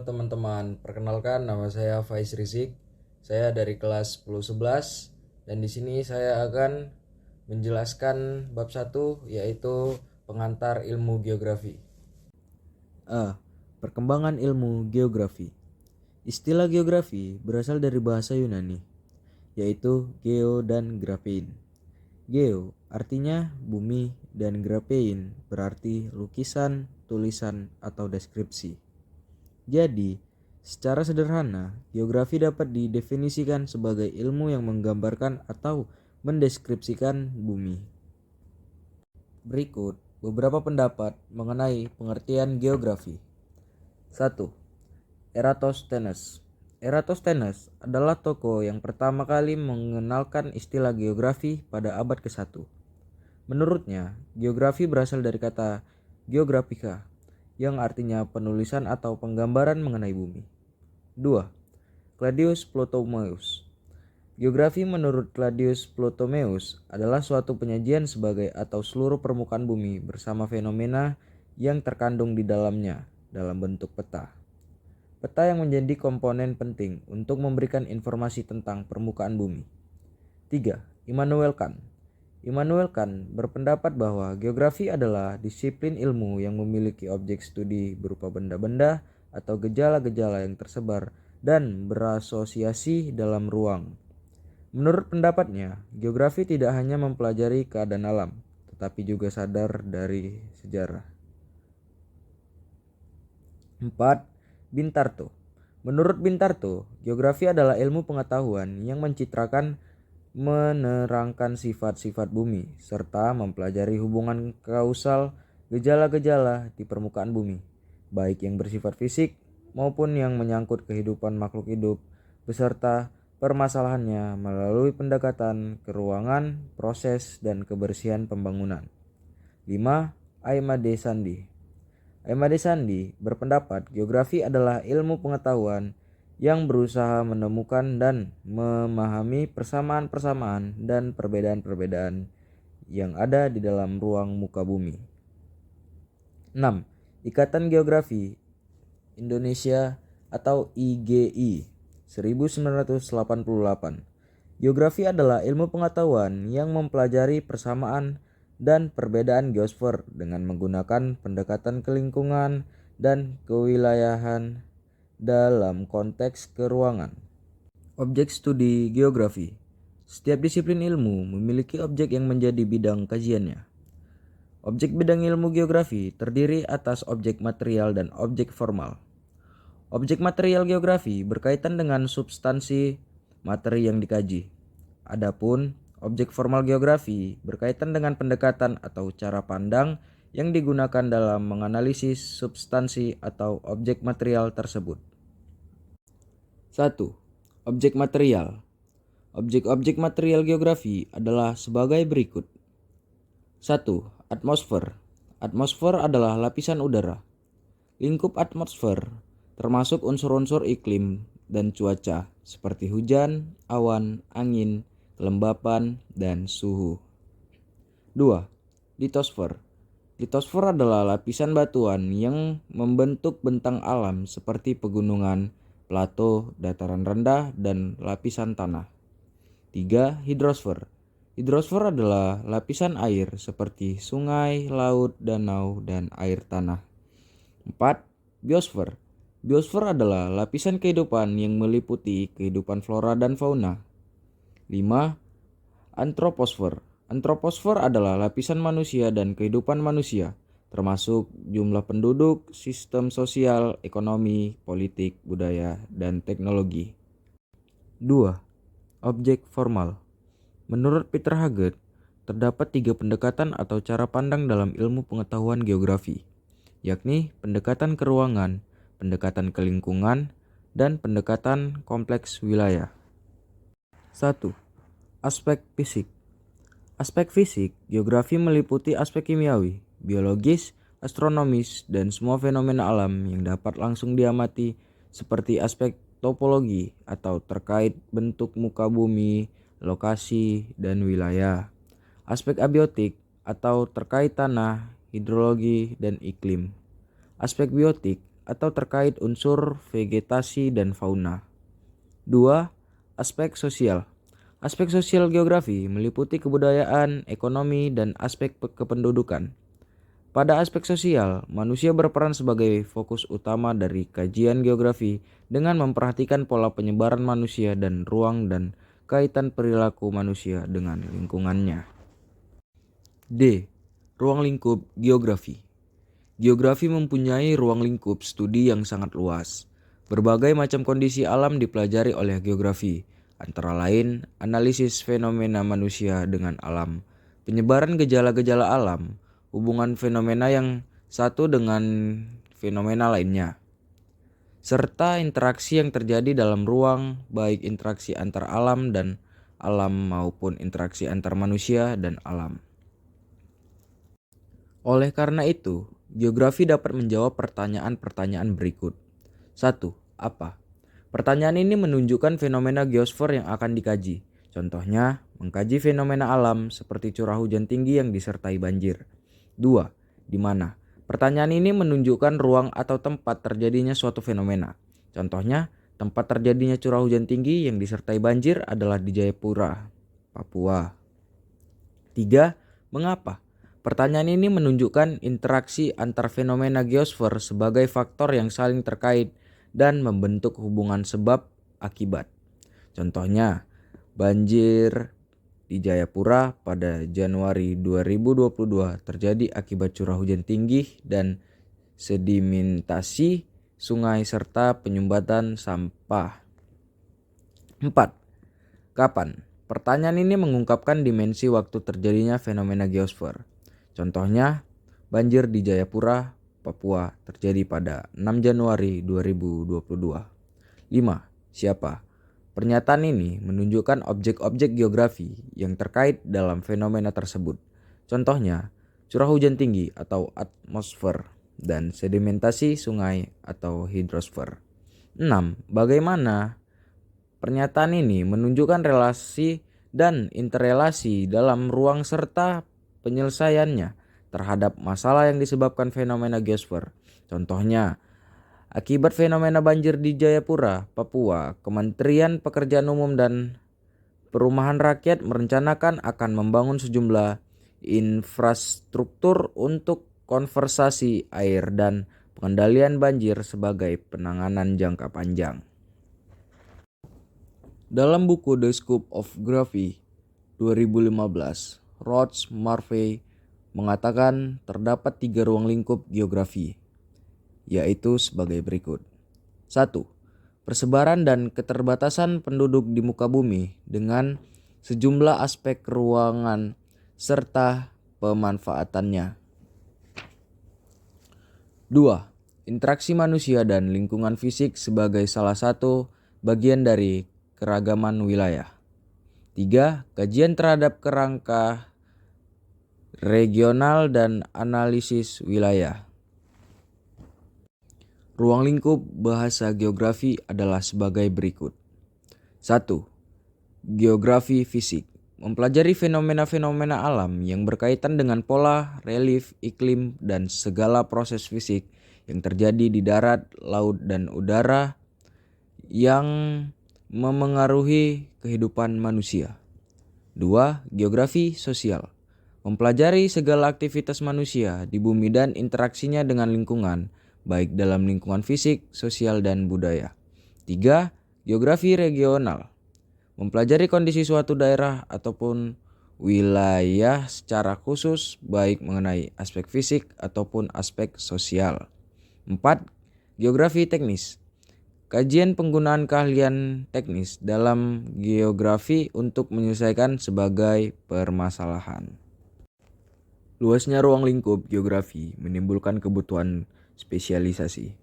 teman-teman, perkenalkan nama saya Faiz Rizik. Saya dari kelas 1011 dan di sini saya akan menjelaskan bab 1 yaitu pengantar ilmu geografi. A. Perkembangan ilmu geografi. Istilah geografi berasal dari bahasa Yunani, yaitu geo dan graphein. Geo artinya bumi dan graphein berarti lukisan, tulisan, atau deskripsi. Jadi, secara sederhana, geografi dapat didefinisikan sebagai ilmu yang menggambarkan atau mendeskripsikan bumi. Berikut beberapa pendapat mengenai pengertian geografi. 1. Eratosthenes. Eratosthenes adalah tokoh yang pertama kali mengenalkan istilah geografi pada abad ke-1. Menurutnya, geografi berasal dari kata geographica, yang artinya penulisan atau penggambaran mengenai bumi. 2. Claudius Ptolemeus. Geografi menurut Claudius Ptolemeus adalah suatu penyajian sebagai atau seluruh permukaan bumi bersama fenomena yang terkandung di dalamnya dalam bentuk peta. Peta yang menjadi komponen penting untuk memberikan informasi tentang permukaan bumi. 3. Immanuel Kant. Immanuel Kant berpendapat bahwa geografi adalah disiplin ilmu yang memiliki objek studi berupa benda-benda atau gejala-gejala yang tersebar dan berasosiasi dalam ruang. Menurut pendapatnya, geografi tidak hanya mempelajari keadaan alam, tetapi juga sadar dari sejarah. 4. Bintarto. Menurut Bintarto, geografi adalah ilmu pengetahuan yang menerangkan sifat-sifat bumi, serta mempelajari hubungan kausal gejala-gejala di permukaan bumi, baik yang bersifat fisik maupun yang menyangkut kehidupan makhluk hidup, beserta permasalahannya melalui pendekatan keruangan, proses, dan kebersihan pembangunan. 5. Aimade Sandi. Aimade Sandi berpendapat geografi adalah ilmu pengetahuan yang berusaha menemukan dan memahami persamaan-persamaan dan perbedaan-perbedaan yang ada di dalam ruang muka bumi. 6. Ikatan Geografi Indonesia atau IGI 1988. Geografi adalah ilmu pengetahuan yang mempelajari persamaan dan perbedaan geosfer dengan menggunakan pendekatan kelingkungan dan kewilayahan dalam konteks keruangan. Objek studi geografi. Setiap disiplin ilmu memiliki objek yang menjadi bidang kajiannya. Objek bidang ilmu geografi terdiri atas objek material dan objek formal. Objek material geografi berkaitan dengan substansi materi yang dikaji. Adapun objek formal geografi berkaitan dengan pendekatan atau cara pandang yang digunakan dalam menganalisis substansi atau objek material tersebut. 1. Objek material. Objek-objek material geografi adalah sebagai berikut. 1. Atmosfer. Atmosfer adalah lapisan udara. Lingkup atmosfer termasuk unsur-unsur iklim dan cuaca seperti hujan, awan, angin, kelembapan, dan suhu. 2. Litosfer. Litosfer adalah lapisan batuan yang membentuk bentang alam seperti pegunungan, plato, dataran rendah, dan lapisan tanah. 3. Hidrosfer. Hidrosfer adalah lapisan air seperti sungai, laut, danau, dan air tanah. 4. Biosfer. Biosfer adalah lapisan kehidupan yang meliputi kehidupan flora dan fauna. 5. Antroposfer. Antroposfer adalah lapisan manusia dan kehidupan manusia, termasuk jumlah penduduk, sistem sosial, ekonomi, politik, budaya, dan teknologi. 2. Objek formal. Menurut Peter Haggett, terdapat 3 pendekatan atau cara pandang dalam ilmu pengetahuan geografi, yakni pendekatan keruangan, pendekatan kelingkungan, dan pendekatan kompleks wilayah. 1. Aspek fisik. Aspek fisik, geografi meliputi aspek kimiawi, biologis, astronomis, dan semua fenomena alam yang dapat langsung diamati seperti aspek topologi atau terkait bentuk muka bumi, lokasi, dan wilayah. Aspek abiotik atau terkait tanah, hidrologi, dan iklim. Aspek biotik atau terkait unsur vegetasi dan fauna. 2. Aspek sosial. Aspek sosial geografi meliputi kebudayaan, ekonomi, dan aspek kependudukan. Pada aspek sosial, manusia berperan sebagai fokus utama dari kajian geografi dengan memperhatikan pola penyebaran manusia dan ruang dan kaitan perilaku manusia dengan lingkungannya. D. Ruang lingkup geografi. Geografi mempunyai ruang lingkup studi yang sangat luas. Berbagai macam kondisi alam dipelajari oleh geografi, antara lain analisis fenomena manusia dengan alam, penyebaran gejala-gejala alam, hubungan fenomena yang satu dengan fenomena lainnya, serta interaksi yang terjadi dalam ruang, baik interaksi antar alam dan alam maupun interaksi antar manusia dan alam. Oleh karena itu, geografi dapat menjawab pertanyaan-pertanyaan berikut. 1. Apa? Pertanyaan ini menunjukkan fenomena geosfer yang akan dikaji. Contohnya, mengkaji fenomena alam seperti curah hujan tinggi yang disertai banjir. 2. Di mana? Pertanyaan ini menunjukkan ruang atau tempat terjadinya suatu fenomena. Contohnya, tempat terjadinya curah hujan tinggi yang disertai banjir adalah di Jayapura, Papua. 3. Mengapa? Pertanyaan ini menunjukkan interaksi antar fenomena geosfer sebagai faktor yang saling terkait dan membentuk hubungan sebab akibat. Contohnya, banjir di Jayapura pada Januari 2022 terjadi akibat curah hujan tinggi dan sedimentasi sungai serta penyumbatan sampah. 4. Kapan? Pertanyaan ini mengungkapkan dimensi waktu terjadinya fenomena geosfer. Contohnya, banjir di Jayapura, Papua terjadi pada 6 Januari 2022. 5. Siapa? Pernyataan ini menunjukkan objek-objek geografi yang terkait dalam fenomena tersebut. Contohnya, curah hujan tinggi atau atmosfer dan sedimentasi sungai atau hidrosfer. 6. Bagaimana? Pernyataan ini menunjukkan relasi dan interrelasi dalam ruang serta penyelesaiannya terhadap masalah yang disebabkan fenomena geosfer. Contohnya, akibat fenomena banjir di Jayapura, Papua, Kementerian Pekerjaan Umum dan Perumahan Rakyat merencanakan akan membangun sejumlah infrastruktur untuk konservasi air dan pengendalian banjir sebagai penanganan jangka panjang. Dalam buku The Scope of Geography 2015, Roach Murphy mengatakan terdapat 3 ruang lingkup geografi, yaitu sebagai berikut. 1. Persebaran dan keterbatasan penduduk di muka bumi dengan sejumlah aspek ruangan serta pemanfaatannya. 2. Interaksi manusia dan lingkungan fisik sebagai salah satu bagian dari keragaman wilayah. 3. Kajian terhadap kerangka regional dan analisis wilayah. Ruang lingkup bahasa geografi adalah sebagai berikut. 1. Geografi fisik. Mempelajari fenomena-fenomena alam yang berkaitan dengan pola, relief, iklim, dan segala proses fisik yang terjadi di darat, laut, dan udara yang memengaruhi kehidupan manusia. 2. Geografi sosial. Mempelajari segala aktivitas manusia di bumi dan interaksinya dengan lingkungan, baik dalam lingkungan fisik, sosial, dan budaya. 3. Geografi regional. Mempelajari kondisi suatu daerah ataupun wilayah secara khusus, baik mengenai aspek fisik ataupun aspek sosial. 4. Geografi teknis. Kajian penggunaan keahlian teknis dalam geografi untuk menyelesaikan sebagai permasalahan. Luasnya ruang lingkup geografi menimbulkan kebutuhan spesialisasi.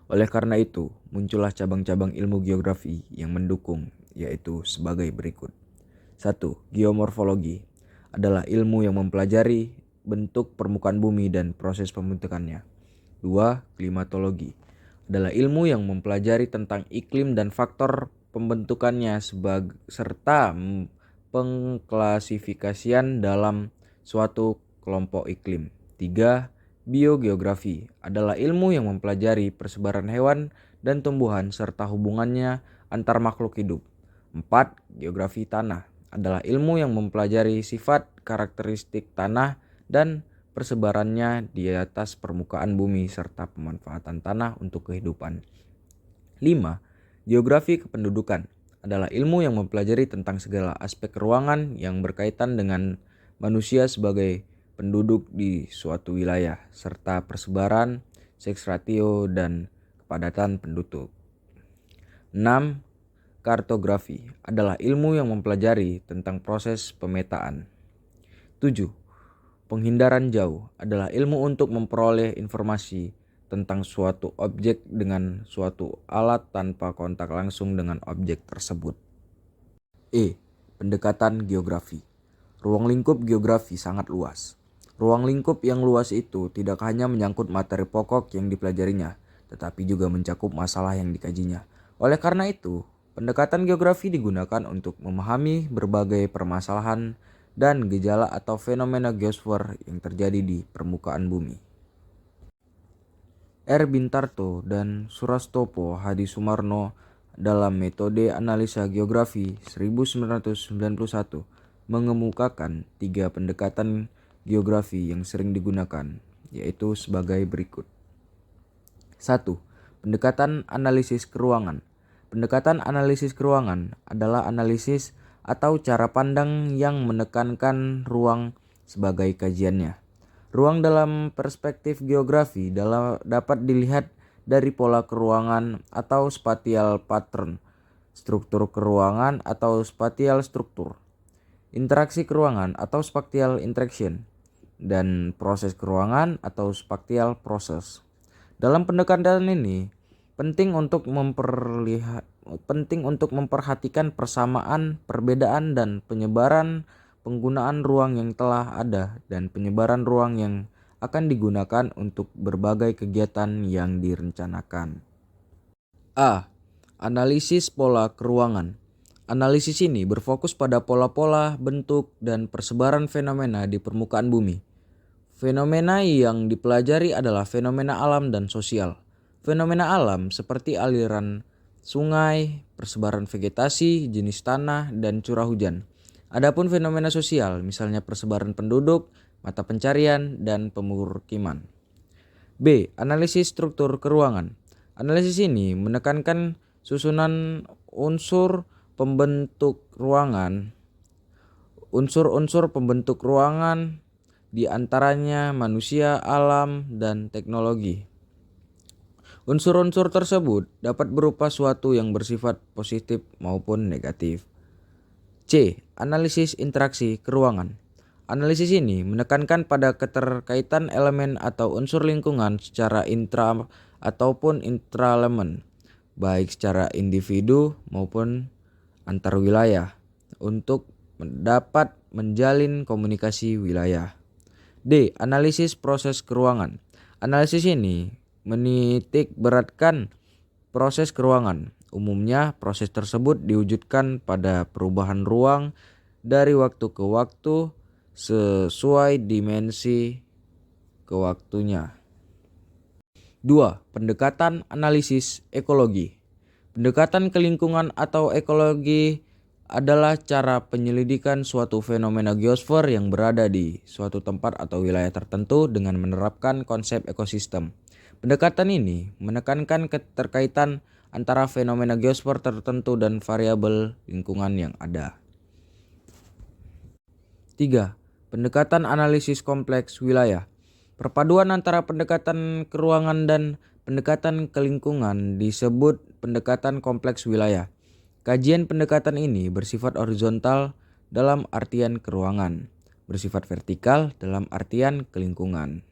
Oleh karena itu, muncullah cabang-cabang ilmu geografi yang mendukung, yaitu sebagai berikut. 1. Geomorfologi adalah ilmu yang mempelajari bentuk permukaan bumi dan proses pembentukannya. 2. Klimatologi adalah ilmu yang mempelajari tentang iklim dan faktor pembentukannya serta pengklasifikasian dalam suatu kelompok iklim. 3. Biogeografi adalah ilmu yang mempelajari persebaran hewan dan tumbuhan serta hubungannya antar makhluk hidup. 4. Geografi tanah adalah ilmu yang mempelajari sifat, karakteristik tanah dan persebarannya di atas permukaan bumi serta pemanfaatan tanah untuk kehidupan. 5. Geografi kependudukan adalah ilmu yang mempelajari tentang segala aspek ruangan yang berkaitan dengan manusia sebagai penduduk di suatu wilayah, serta persebaran, seks ratio, dan kepadatan penduduk. 6. Kartografi adalah ilmu yang mempelajari tentang proses pemetaan. 7. Penghindaran jauh adalah ilmu untuk memperoleh informasi tentang suatu objek dengan suatu alat tanpa kontak langsung dengan objek tersebut. Pendekatan geografi. Ruang lingkup geografi sangat luas. Ruang lingkup yang luas itu tidak hanya menyangkut materi pokok yang dipelajarinya, tetapi juga mencakup masalah yang dikajinya. Oleh karena itu, pendekatan geografi digunakan untuk memahami berbagai permasalahan dan gejala atau fenomena geosfer yang terjadi di permukaan bumi. R. Bintarto dan Surastopo Hadi Sumarno dalam metode analisa geografi 1991 mengemukakan 3 pendekatan geografi yang sering digunakan, yaitu sebagai berikut. 1. Pendekatan analisis keruangan. Pendekatan analisis keruangan adalah analisis atau cara pandang yang menekankan ruang sebagai kajiannya. Ruang dalam perspektif geografi dapat dilihat dari pola keruangan atau spatial pattern, struktur keruangan atau spatial struktur, interaksi keruangan atau spatial interaction, dan proses keruangan atau spatial process. Dalam pendekatan ini, penting untuk memperhatikan persamaan, perbedaan, dan penyebaran penggunaan ruang yang telah ada dan penyebaran ruang yang akan digunakan untuk berbagai kegiatan yang direncanakan. A. Analisis pola keruangan. Analisis ini berfokus pada pola-pola, bentuk, dan persebaran fenomena di permukaan bumi. Fenomena yang dipelajari adalah fenomena alam dan sosial. Fenomena alam seperti aliran sungai, persebaran vegetasi, jenis tanah, dan curah hujan. Adapun fenomena sosial, misalnya persebaran penduduk, mata pencarian, dan pemukiman. B. Analisis struktur keruangan. Analisis ini menekankan susunan unsur pembentuk ruangan. Unsur-unsur pembentuk ruangan di antaranya manusia, alam, dan teknologi. Unsur-unsur tersebut dapat berupa suatu yang bersifat positif maupun negatif. C. Analisis interaksi keruangan. Analisis ini menekankan pada keterkaitan elemen atau unsur lingkungan secara intra ataupun intraelemen, baik secara individu maupun antar wilayah, untuk dapat menjalin komunikasi wilayah. D. Analisis proses keruangan. Analisis ini menitik beratkan proses keruangan. Umumnya, proses tersebut diwujudkan pada perubahan ruang dari waktu ke waktu sesuai dimensi ke waktunya. 2. Pendekatan analisis ekologi. Pendekatan kelingkungan atau ekologi adalah cara penyelidikan suatu fenomena geosfer yang berada di suatu tempat atau wilayah tertentu dengan menerapkan konsep ekosistem. Pendekatan ini menekankan keterkaitan antara fenomena geosfer tertentu dan variabel lingkungan yang ada. 3. Pendekatan analisis kompleks wilayah. Perpaduan antara pendekatan keruangan dan pendekatan kelingkungan disebut pendekatan kompleks wilayah. Kajian pendekatan ini bersifat horizontal dalam artian keruangan, bersifat vertikal dalam artian kelingkungan.